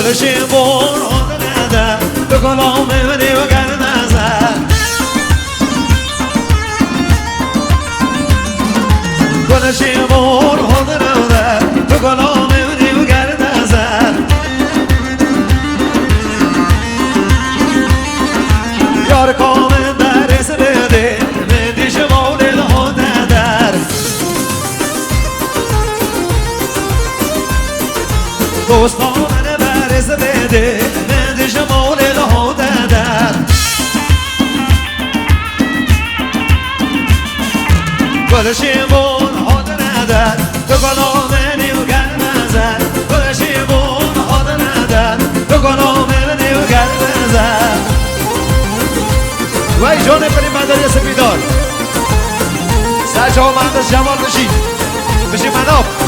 گلشی بور خود ندر تو کلام منی و گر نظر گلشی بور خود ندر تو کلام منی و گر نظر یار کامل در اسم بده من دیش مولد خود ندر دوستان برس بده من دیش مولد خود ندر گلشی بون خود ندر تو کلام منی و گر نظر گلشی بون خود ندر تو کلام منی و گر نظر وای جان پری مداری سپیدار سرچه ها مهندس جمال بشی مناب